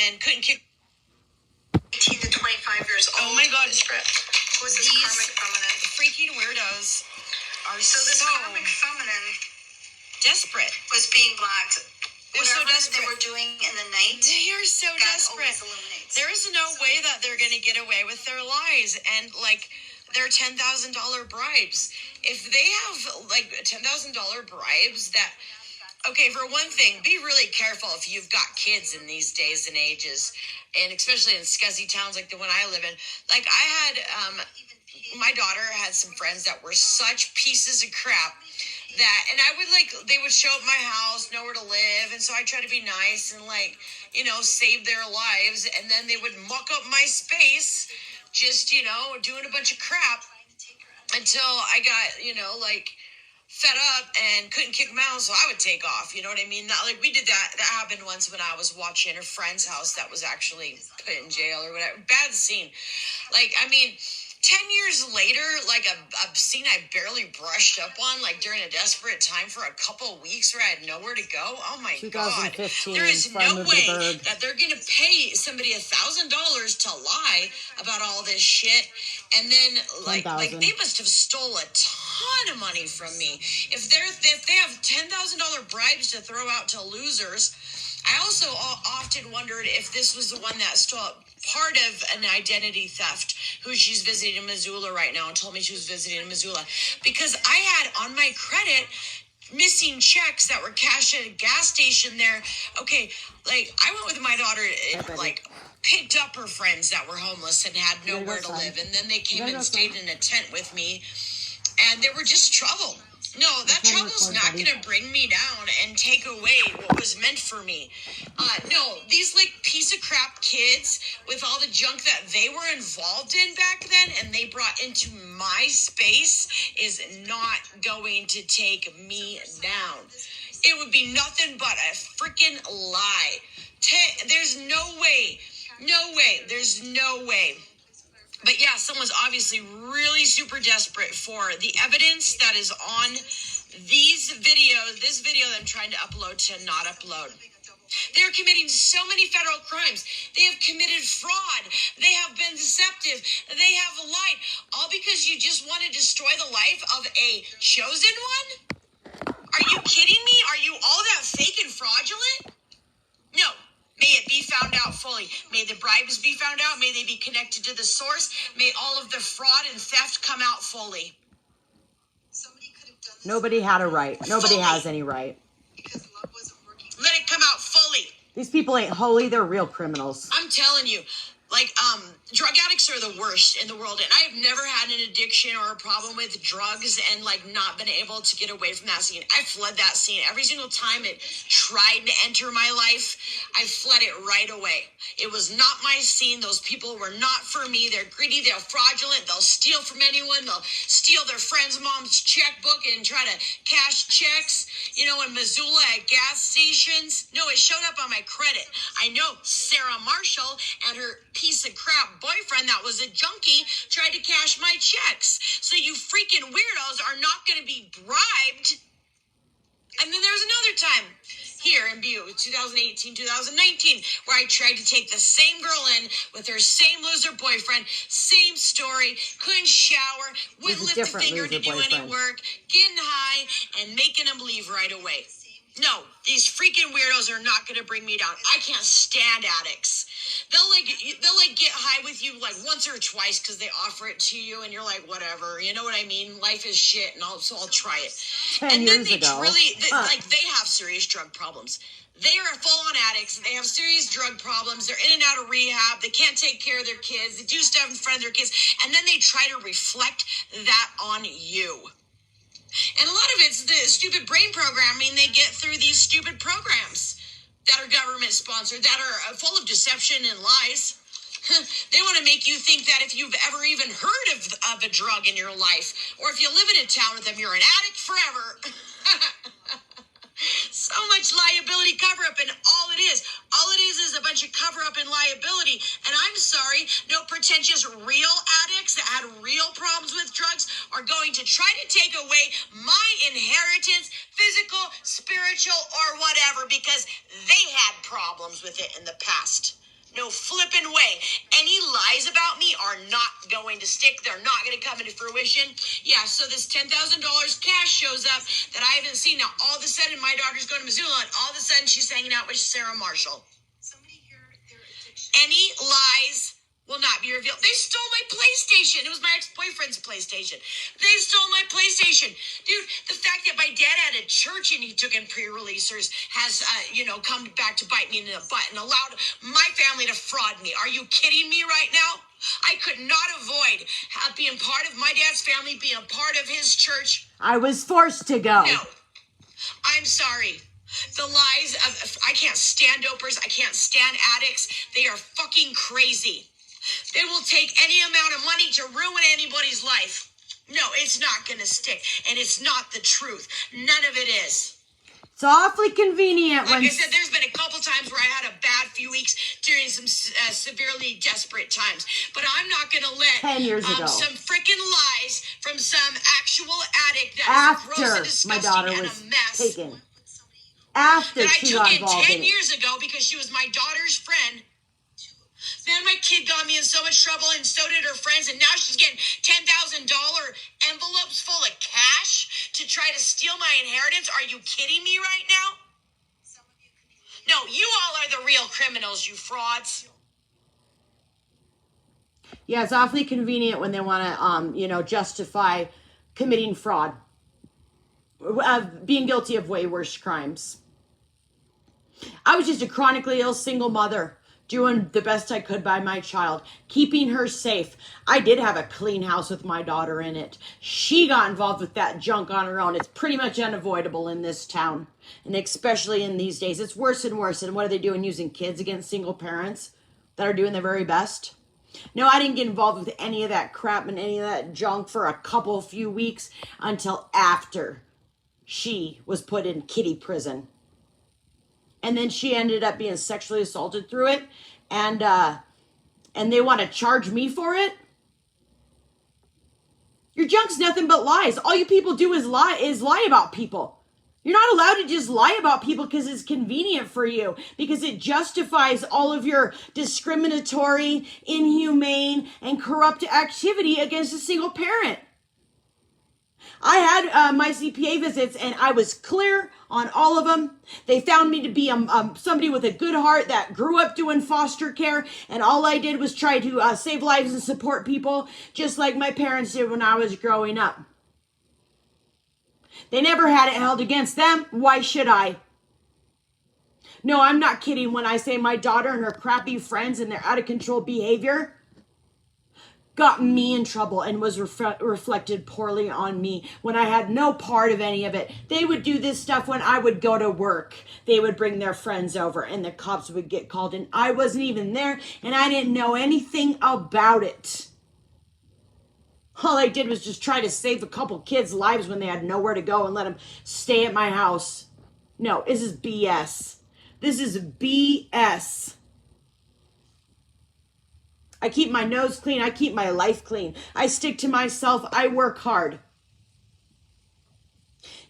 and couldn't kick 18 to 25 years old. Oh my God. Was this karmic feminine? Freaking weirdos are So this karmic feminine desperate. Was being blocked. They're so desperate. They were doing in the night. They are so desperate. There is no way that they're going to get away with their lies and like their $10,000 bribes. If they have like $10,000 bribes that, okay, for one thing, be really careful if you've got kids in these days and ages, and especially in scuzzy towns like the one I live in. Like I had, my daughter had some friends that were such pieces of crap that, and I would like, they would show up my house, know where to live, and so I try to be nice and like, you know, save their lives, and then they would muck up my space, just, you know, doing a bunch of crap until I got, you know, like, fed up and couldn't kick them out, so I would take off, you know what I mean? Not like we did that happened once when I was watching a friend's house that was actually put in jail or whatever. Bad scene. Like, I mean, 10 years later, like a scene I barely brushed up on, like during a desperate time for a couple of weeks where I had nowhere to go. Oh my God. There is no way that they're going to pay somebody $1,000 to lie about all this shit. And then like they must have stole a ton of money from me. If they have $10,000 bribes to throw out to losers. I also often wondered if this was the one that stole part of an identity theft, who she's visiting in Missoula right now and told me she was visiting in Missoula. Because I had on my credit missing checks that were cashed at a gas station there. Okay, like I went with my daughter and like picked up her friends that were homeless and had nowhere to live. And then they came and stayed in a tent with me. And they were just trouble. No, that trouble's not going to bring me down and take away what was meant for me. No, these like piece of crap kids with all the junk that they were involved in back then and they brought into my space is not going to take me down. It would be nothing but a freaking lie. There's no way. No way. There's no way. But yeah, someone's obviously really super desperate for the evidence that is on these videos, this video that I'm trying to upload to not upload. They're committing so many federal crimes. They have committed fraud. They have been deceptive. They have lied. All because you just want to destroy the life of a chosen one? Are you kidding me? Are you all that fake and fraudulent? No. May it be found out fully. May the bribes be found out. May they be connected to the source. May all of the fraud and theft come out fully. Nobody had a right. Nobody has any right. Let it come out fully. These people ain't holy. They're real criminals. I'm telling you. Like, drug addicts are the worst in the world. And I've never had an addiction or a problem with drugs and, like, not been able to get away from that scene. I fled that scene. Every single time it tried to enter my life, I fled it right away. It was not my scene. Those people were not for me. They're greedy. They're fraudulent. They'll steal from anyone. They'll steal their friend's mom's checkbook and try to cash checks, you know, in Missoula at gas stations. No, it showed up on my credit. I know Sarah Marshall and her piece of crap boyfriend that was a junkie tried to cash my checks. So you freaking weirdos are not going to be bribed. And then there's another time here in Butte, 2018, 2019, where I tried to take the same girl in with her same loser boyfriend, same story, couldn't shower, wouldn't lift a finger to do any work, getting high, and making him leave right away. No, these freaking weirdos are not going to bring me down. I can't stand addicts. They'll get high with you like once or twice because they offer it to you and you're like, whatever, you know what I mean? Life is shit, and I'll try it. 10 years ago. They have serious drug problems. They are full-on addicts. They have serious drug problems. They're in and out of rehab. They can't take care of their kids. They do stuff in front of their kids, and then they try to reflect that on you. And a lot of it's the stupid brain programming they get through these stupid programs that are government sponsored, that are full of deception and lies. They want to make you think that if you've ever even heard of a drug in your life, or if you live in a town with them, you're an addict forever. So much liability cover-up, and all it is a bunch of cover-up and liability. And I'm sorry, no pretentious real addicts that had real problems with drugs are going to try to take away my inheritance, physical, spiritual, or whatever, because they had problems with it in the past. No flipping way. Any lies about me are not going to stick. They're not going to come into fruition. Yeah, so this $10,000 cash shows up that I haven't seen. Now, all of a sudden, my daughter's going to Missoula, and all of a sudden, she's hanging out with Sarah Marshall. Somebody hear their addiction. Any lies will not be revealed. They stole my PlayStation. It was my ex-boyfriend's PlayStation. They stole my PlayStation. Dude, the fact that my dad had a church and he took in pre-releasers has, come back to bite me in the butt and allowed my family to fraud me. Are you kidding me right now? I could not avoid being part of my dad's family, being a part of his church. I was forced to go. No. I'm sorry. The lies of, I can't stand dopers. I can't stand addicts. They are fucking crazy. They will take any amount of money to ruin anybody's life. No, it's not going to stick. And it's not the truth. None of it is. It's awfully convenient Like when... I said, there's been a couple times where I had a bad few weeks during some severely desperate times. But I'm not going to let 10 years ago. some freaking lies from some actual addict that is gross and After disgusting my daughter and was a mess. taken. After That I she took got in involved 10 in it. years ago because she was my daughter's friend. Then my kid got me in so much trouble, and so did her friends, and now she's getting $10,000 envelopes full of cash to try to steal my inheritance. Are you kidding me right now? No, you all are the real criminals, you frauds. Yeah, it's awfully convenient when they want to, justify committing fraud. Being guilty of way worse crimes. I was just a chronically ill single mother, doing the best I could by my child, keeping her safe. I did have a clean house with my daughter in it. She got involved with that junk on her own. It's pretty much unavoidable in this town, and especially in these days. It's worse and worse. And what are they doing, using kids against single parents that are doing their very best? No, I didn't get involved with any of that crap and any of that junk for a few weeks until after she was put in kiddie prison. And then she ended up being sexually assaulted through it. And they want to charge me for it? Your junk's nothing but lies. All you people do is lie about people. You're not allowed to just lie about people because it's convenient for you. Because it justifies all of your discriminatory, inhumane, and corrupt activity against a single parent. I had my CPA visits, and I was clear on all of them. They found me to be somebody with a good heart that grew up doing foster care, and all I did was try to save lives and support people, just like my parents did when I was growing up. They never had it held against them. Why should I? No, I'm not kidding when I say my daughter and her crappy friends and their out-of-control behavior got me in trouble and was reflected poorly on me when I had no part of any of it. They would do this stuff when I would go to work. They would bring their friends over and the cops would get called, and I wasn't even there and I didn't know anything about it. All I did was just try to save a couple kids' lives when they had nowhere to go and let them stay at my house. No, this is BS. This is BS. I keep my nose clean. I keep my life clean. I stick to myself. I work hard.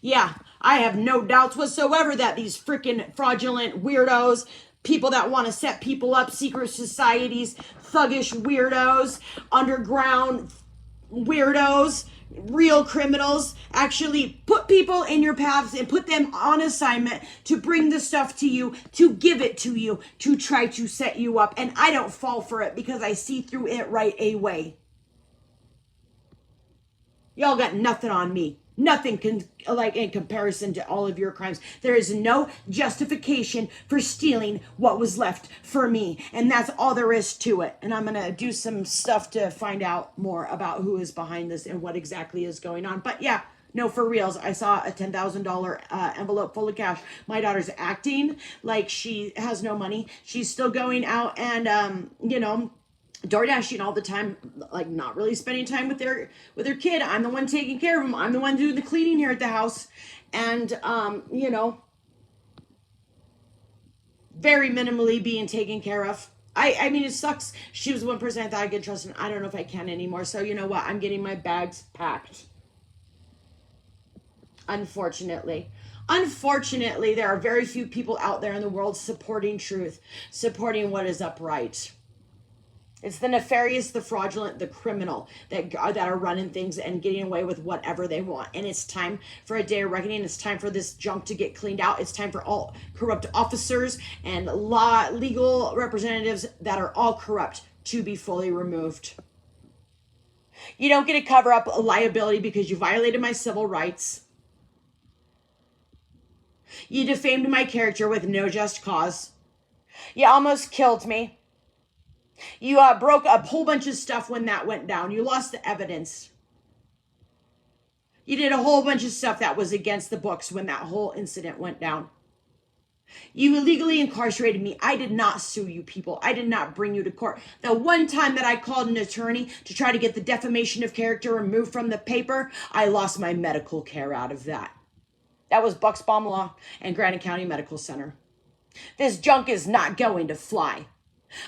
Yeah, I have no doubts whatsoever that these freaking fraudulent weirdos, people that want to set people up, secret societies, thuggish weirdos, underground weirdos, real criminals, actually put people in your paths and put them on assignment to bring the stuff to you, to give it to you, to try to set you up. And I don't fall for it because I see through it right away. Y'all got nothing on me. Nothing in comparison to all of your crimes. There is no justification for stealing what was left for me. And that's all there is to it. And I'm going to do some stuff to find out more about who is behind this and what exactly is going on. But yeah, no, for reals. I saw a $10,000 envelope full of cash. My daughter's acting like she has no money. She's still going out and, DoorDashing all the time, like not really spending time with their kid. I'm the one taking care of them. I'm the one doing the cleaning here at the house. And, very minimally being taken care of. I mean, it sucks. She was one person I thought I could trust, and I don't know if I can anymore. So you know what? I'm getting my bags packed. Unfortunately. Unfortunately, there are very few people out there in the world supporting truth, supporting what is upright. It's the nefarious, the fraudulent, the criminal that are running things and getting away with whatever they want. And it's time for a day of reckoning. It's time for this junk to get cleaned out. It's time for all corrupt officers and legal representatives that are all corrupt to be fully removed. You don't get to cover up a liability because you violated my civil rights. You defamed my character with no just cause. You almost killed me. You broke a whole bunch of stuff when that went down. You lost the evidence. You did a whole bunch of stuff that was against the books when that whole incident went down. You illegally incarcerated me. I did not sue you people. I did not bring you to court. The one time that I called an attorney to try to get the defamation of character removed from the paper, I lost my medical care out of that. That was Bucksbaum Law and Granite County Medical Center. This junk is not going to fly.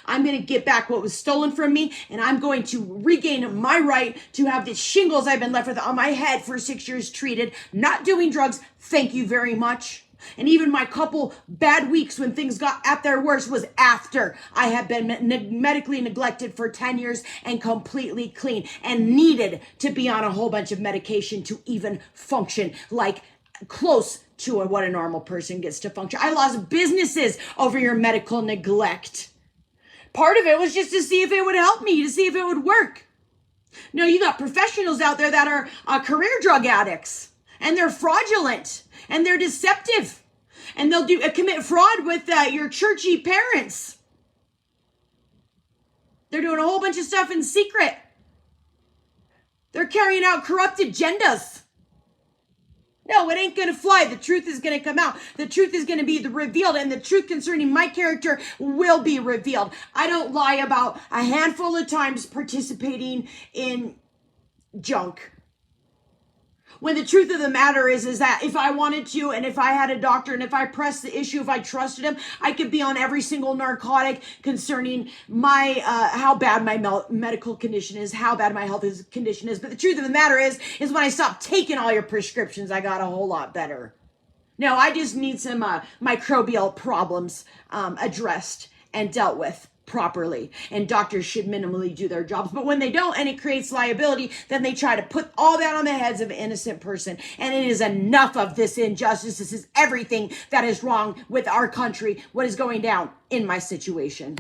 I'm going to get back what was stolen from me, and I'm going to regain my right to have the shingles I've been left with on my head for 6 years treated, not doing drugs. Thank you very much. And even my couple bad weeks when things got at their worst was after I had been medically neglected for 10 years and completely clean and needed to be on a whole bunch of medication to even function like close to what a normal person gets to function. I lost businesses over your medical neglect. Part of it was just to see if it would help me, to see if it would work. No, you got professionals out there that are career drug addicts, and they're fraudulent, and they're deceptive, and they'll commit fraud with your churchy parents. They're doing a whole bunch of stuff in secret. They're carrying out corrupt agendas. No, it ain't going to fly. The truth is going to come out. The truth is going to be revealed, and the truth concerning my character will be revealed. I don't lie about a handful of times participating in junk. When the truth of the matter is that if I wanted to, and if I had a doctor, and if I pressed the issue, if I trusted him, I could be on every single narcotic concerning my how bad my medical condition is, how bad my health condition is. But the truth of the matter is when I stopped taking all your prescriptions, I got a whole lot better. No, I just need some microbial problems addressed and dealt with properly, and doctors should minimally do their jobs. But when they don't, and it creates liability, then they try to put all that on the heads of an innocent person. And it is enough of this injustice. This is everything that is wrong with our country, what is going down in my situation.